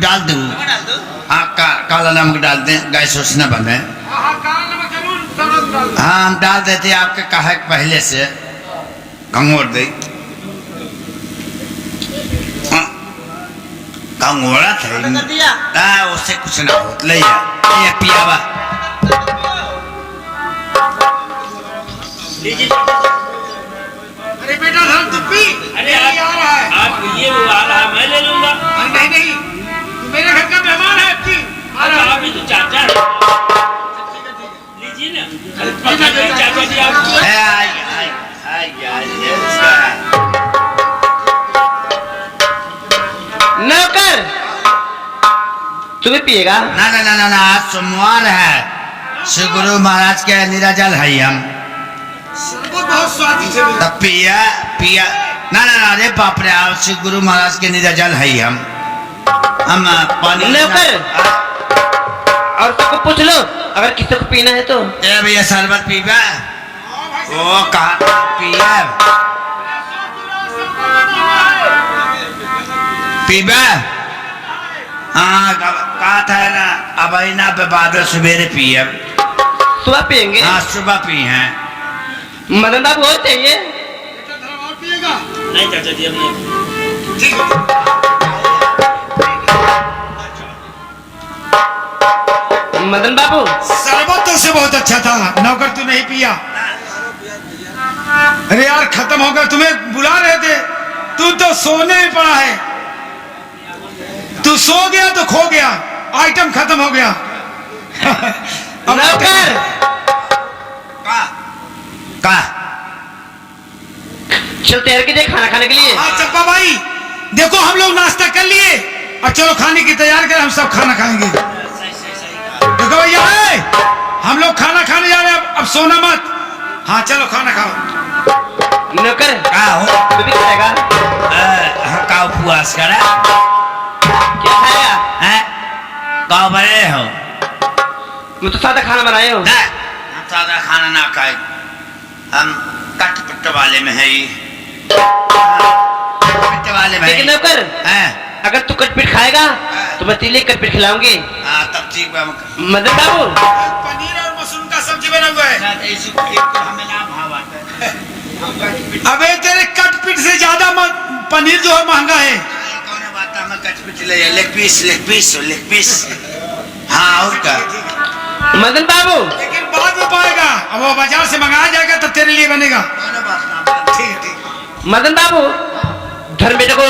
डाल दूं? हाँ काला नमक डाल दें, गैस उस न बने। हाँ हम डाल देते आपके कहा पहले से कंगोर दे कंगोरा थे उससे कुछ ना हो ले ये पियावा अरे बेटा हम तो पी। अरे आ रहा है आप ये वो आ रहा है मैं ले लूंगा। नहीं नहीं मेरे घर का मेहमान है आपकी आप भी तो चाचा है लीजिए ना। चाचा जी आप नौकर तुम्हें पिएगा? ना ना ना ना ना आज सोमवार है श्री गुरु महाराज के निराजल है हम बहुत स्वादिष्ट है। तब पिया पिया ना ना ना अरे बाप रे आज श्री गुरु महाराज के निराजल है हम पानी नौकर और सबको पूछ लो अगर किसी को पीना है तो। ए भैया शरबत पीबा ओ कहा पिया पीबा हाँ कहा था ना अब ना बाद सवेरे पिए सुबह पियेंगे? हाँ सुबह पी हैं। मदन बाबू और चाहिए? नहीं चाचा जी हमने ठीक है। मदन बाबू शरबत तो से बहुत अच्छा था नौकर तू नहीं पिया। अरे यार खत्म हो गया तुम्हें बुला रहे थे तू तो सोने में पड़ा है। तू सो गया तो खो गया आइटम खत्म हो गया। नौकर का चल तैयार कीजिए खाना खाने के लिए। हाँ चप्पा भाई देखो हम लोग नाश्ता कर लिए और चलो खाने की तैयारी करें हम सब खाना खाएंगे। देखो भैया हम लोग खाना खाने जा रहे हैं अब सोना मत। हाँ चलो खाना खाओ। नौकर का हो तू भी खाएगा? हाँ का उपवास करा क्या खाएगा? हैं का बने हो मैं तो सादा खाना बनाए हूँ। ना हम सादा खाना ना खाए हम कट पिट वाले में है पिट वाले में लेकिन नौकर हैं अगर तू कटपीट खाएगा तो मैं तेरे लिए कटपीट खिलाऊंगी। हाँ तब ठीक है मदन बाबू पनीर और मशरूम का सब्जी बना हुआ है। हमें ना भाव आता है अबे तेरे कटपीट से ज्यादा पनीर जो है महंगा है। कौन बात है कट पिट ले लेग पीस हाँ और क्या मदन बाबू लेकिन बाद में पाएगा अब वो बाजार से मंगाया जाएगा तो तेरे लिए बनेगा। कौन बात ना ठीक है ठीक। मदन बाबू धर्म बेटे को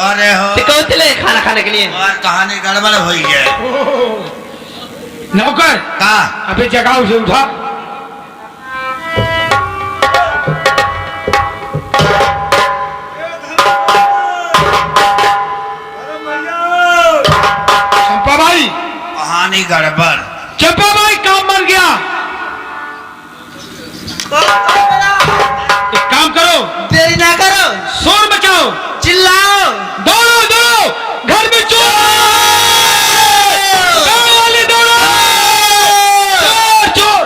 और हो सिखाओ चले खाना खाने के लिए। और कहानी गड़बड़ हो गई है नौकर का अबे जगाओ उसे उठा। चंपा भाई कहानी गड़बड़ चंपा भाई काम मर गया। एक काम करो देरी ना करो शोर मचाओ चिल्लाओ दौड़ो दौड़ो घर में चोर दौड़ो वाले दौड़ो चोर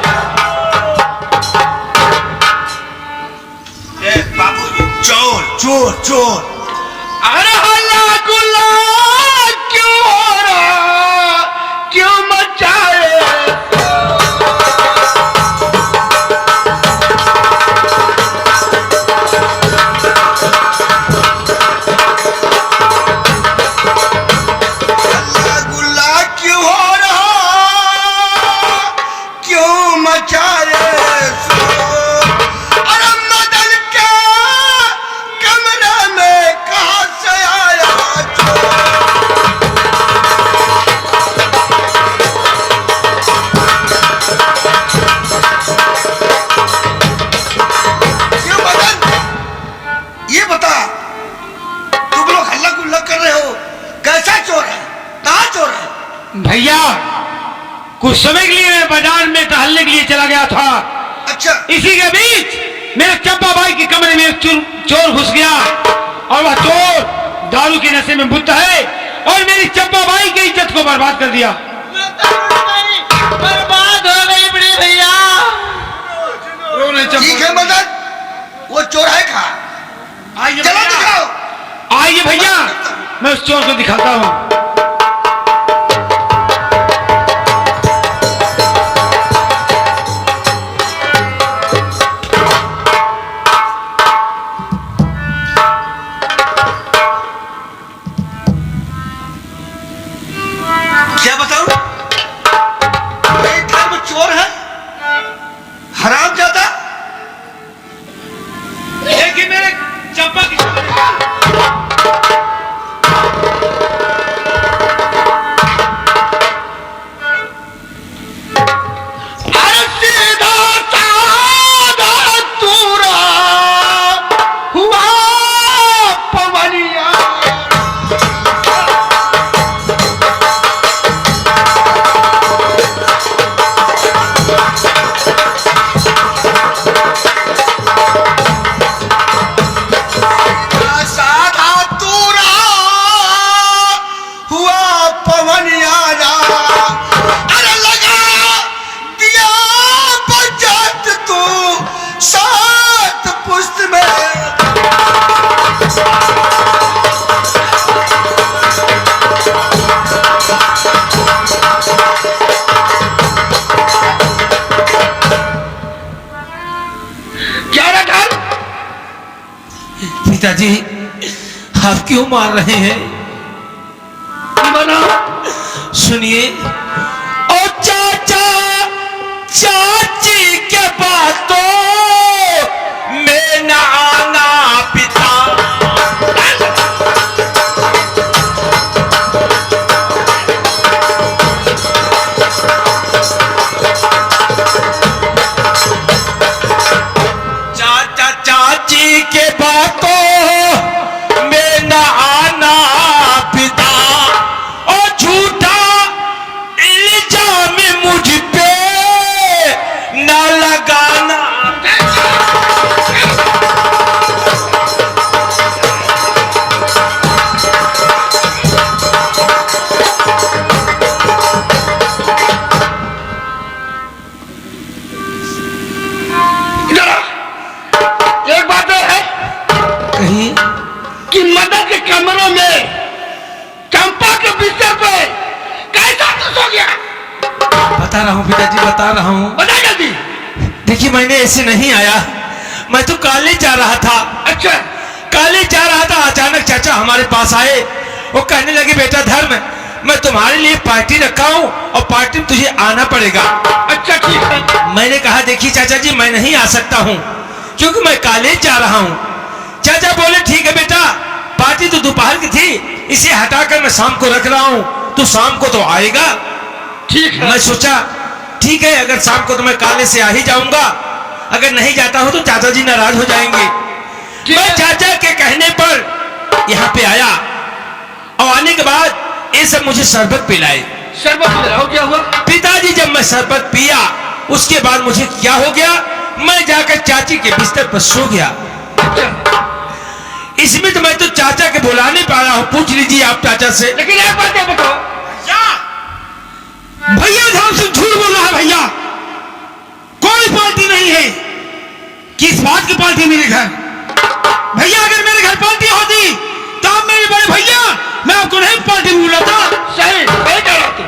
ए बाबू चोर चोर चोर अरे हल्ला गुल्ला क्यों हो रहा क्यों मचाए। गुल्ला क्यों हो रहा क्यों मचा रे अरे मदन के कमरे में कहाँ से आया क्यों मदन ये बता तुम लोग हल्ला गुल्ला कर रहे हो कैसा चोर है कहाँ चोर है भैया कुछ समय के लिए मैं बाजार में टहलने के लिए चला गया था। अच्छा इसी के बीच मेरे चंपा भाई के कमरे में एक चोर घुस गया और वह चोर दारू के नशे में बुत है और मेरी चंपा भाई की इज्जत को बर्बाद कर दिया। बर्बाद हो गई बड़े भैया। ठीक है मदन वो चोर है कहाँ आइए चलो भैया। दिखाओ आइए भैया मैं उस चोर को दिखाता हूँ। क्यों मार रहे हैं? सुनिए, ओ चाचा चाची के बातों में न आना पिता। चाचा चाची के बातों में न आना पिता, और झूठा इल्जाम मुझ पे न लगाना। एक बात है कहीं कि मदद के कमरों में चंपा के बिस्तर पे कैसा कुछ हो गया? बता रहा हूँ पिताजी, बता रहा हूँ। बता जल्दी। देखिए, मैंने ऐसे नहीं आया, मैं तो कॉलेज जा रहा था। अच्छा, कॉलेज जा रहा था, अचानक चाचा हमारे पास आए। वो कहने लगे, बेटा धर्म, मैं तुम्हारे लिए पार्टी रखा हूँ और पार्टी में तुझे आना पड़ेगा। अच्छा ठीक है। मैंने कहा, देखिए चाचा जी, मैं नहीं आ सकता हूँ क्योंकि मैं कॉलेज जा रहा हूँ। चाचा बोले, ठीक है बेटा, पार्टी तो दोपहर की थी, इसे हटाकर मैं शाम को रख रहा हूँ, तू शाम को तो आएगा। ठीक है। मैं सोचा ठीक है, अगर शाम को तो मैं कॉलेज से आ ही जाऊंगा, अगर नहीं जाता हूं तो चाचा जी नाराज हो जाएंगे। मैं चाचा के कहने पर यहाँ पे आया और आने के बाद ये सब मुझे शरबत पिलाए। शरबत पिलाओ, क्या हुआ? पिताजी, जब मैं शरबत पिया उसके बाद मुझे क्या हो गया, मैं जाकर चाची के बिस्तर पर सो गया। इसमें तो मैं तो चाचा के बुलाने पे आया हूँ, पूछ लीजिए आप चाचा से। लेकिन एक बात है, बताओ भैया ध्यान से झूठ बोल रहा है। भैया कोई पार्टी नहीं है। किस बात की पार्टी मेरे घर? भैया अगर मेरे घर पार्टी होती तो आप मेरे बड़े भैया, मैं आपको नहीं पार्टी में बुलाता। सही सही कह रहा तुम।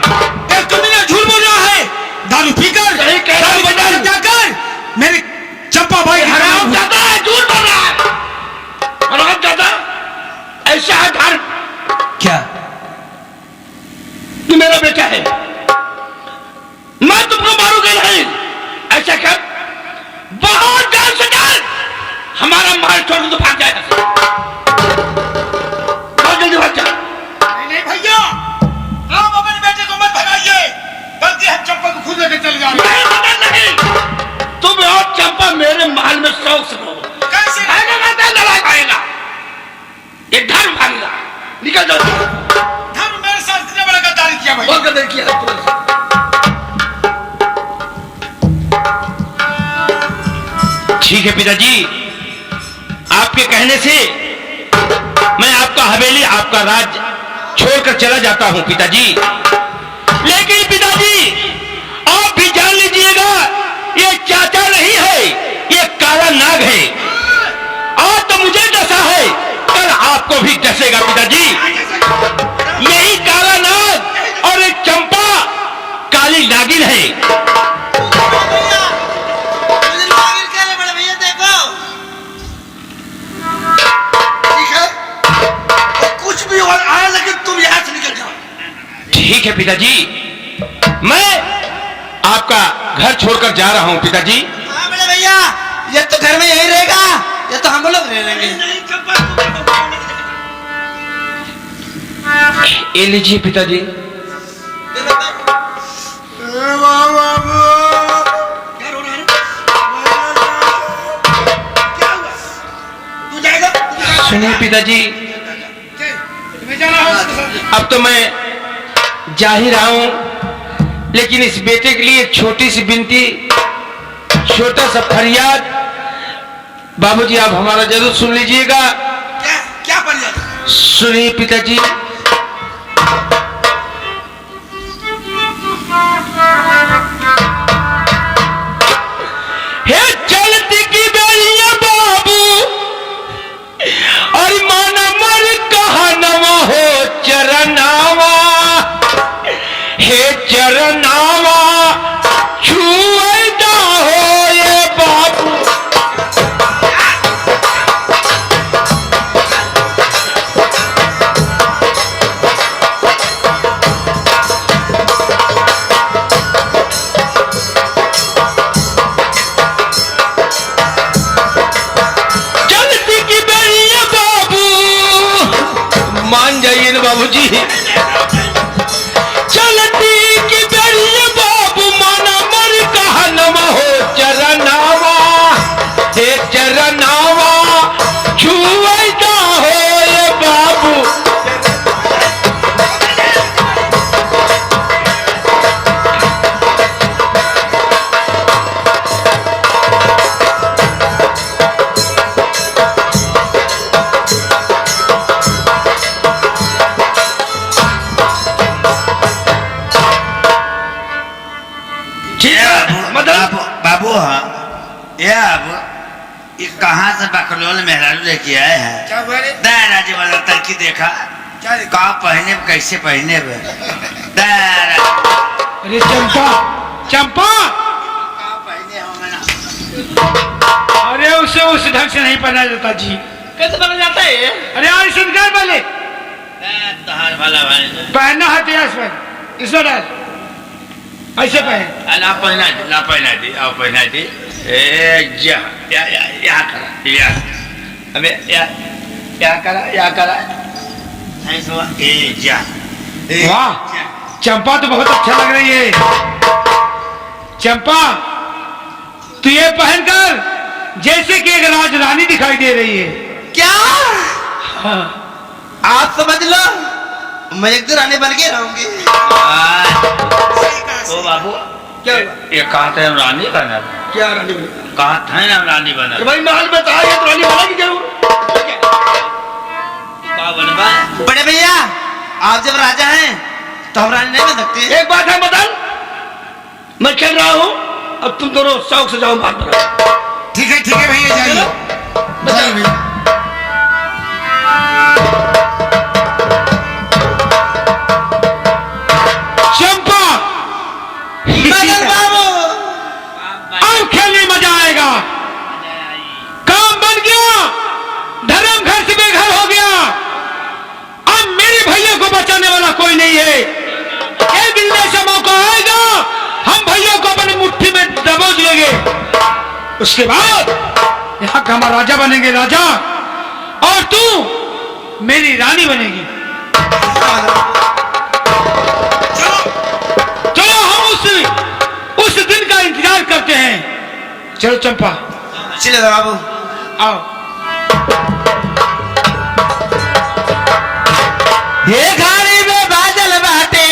एक कमीना झूठ बोल रहा है, दारू पीकर, सही कह रहा दारू बाजार जाकर मेरे चंपा भाई हराम ज्यादा है, झूठ बोल रहा है। हराम ज्यादा ऐसा है धर्म क्या? तू मेरा बेटा है, मैं तुमको मारूंगा नहीं। ऐसा कर, बहुत जान से डर, हमारा माल छोड़ के तो भाग जाएगा। बहुत जल्दी भाग जा। नहीं भैया, आप अपने बेटे को मत भगाइए, बल्कि हम चंपा को खुद लेकर चले जाएंगे। नहीं, तुम और चंपा मेरे महल में शौक से रहो। कैसे? आएगा ये धर्म भागेगा। निकल जाओ। धर्म मेरे साथ इतने बड़ा गद्दारी किया भैया। बहुत गद्दारी किया तुमने। ठीक है पिताजी, आपके कहने से मैं आपका हवेली, आपका राज छोड़कर चला जाता हूं पिताजी। लेकिन पिताजी, आप भी जान लीजिएगा, ये चाचा नहीं है, ये काला नाग है। आज तो मुझे डसा है, कल आपको भी डसेगा पिताजी। यही काला नाग और एक चंपा काली नागिन है। ठीक है पिताजी, मैं आपका घर छोड़कर जा रहा हूं पिताजी। हाँ बड़े भैया, ये तो घर में यही रहेगा, ये तो हम लोग रहेंगे। ये लीजिए पिताजी। सुनिए पिताजी, अब तो मैं जा ही रहा हूं, लेकिन इस बेटे के लिए एक छोटी सी विनती, छोटा सा फरियाद। बाबूजी, आप हमारा जरूर सुन लीजिएगा। क्या फरियाद? सुनिए पिताजी। हे चलती की बेड़िया बाबू, और मन मर कहनवा हो चरनावा, हे चरनावा छुएगा हो ये बाबू। है ये अब ये कहाँ से बकलोल मेहरारू लेके आए हैं? क्या बोले? दायरा जी वाला तड़की देखा क्या का पहने कैसे पहने दायरा अरे चंपा चंपा का पहने हो मैंने अरे उसे उस ढंग से नहीं पहना जाता जी। कैसे बना जाता है ये? अरे यार संस्कार वाले तहार वाला भाई पहनना है तो पर इसमें डाल ऐसे पहन। ला पहना दी आओ पहना दी ए या करा या अबे या करा ऐसे हुआ ए जा वाह चंपा तो बहुत अच्छा लग रही है। चंपा तू ये पहनकर जैसे कि एक राजरानी दिखाई दे रही है। क्या हाँ। आप समझ लो मैं एक दिन रानी बन के रहूंगी। ओ बाबू क्या ये कहा था हम रानी बना क्या रानी बनी? कहा था ना हम रानी बना तो भाई महल में कहा है तो रानी बना की जरूर का बनवा बड़े भैया आप जब राजा हैं तो हम रानी नहीं बन सकते। एक बात है मदन मैं खेल रहा हूँ अब तुम दोनों शौक से जाओ बात करो। ठीक है भैया जाइए जाइए भैया। चंपा मदन बाबू अब खेलने मजा आएगा। काम बन गया धर्म घर से बेघर हो गया। अब मेरे भैया को बचाने वाला कोई नहीं है। एक दिन ऐसा मौका आएगा हम भैया को अपनी मुट्ठी में दबोच लेंगे। उसके बाद यहाँ का हम राजा बनेंगे राजा और तू मेरी रानी बनेगी। चलो हम उस दिन का इंतजार करते हैं। चलो चंपा चले बाबू आओ। ये घाड़ी में बादल बाटे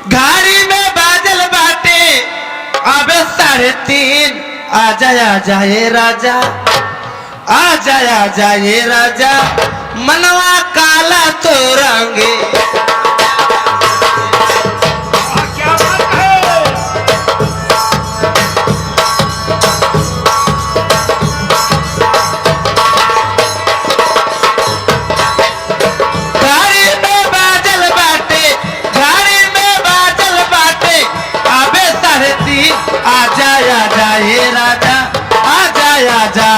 घाड़ी में बादल बाटे अब 3:30 आ जाए राजा आ जाए राजा मनवा काला तो रंगे। क्या बात है? घाड़ी में बादल बाटे घाड़ी में बादल बाटे अब 3:30 आ जाए राजा आ जाए राजा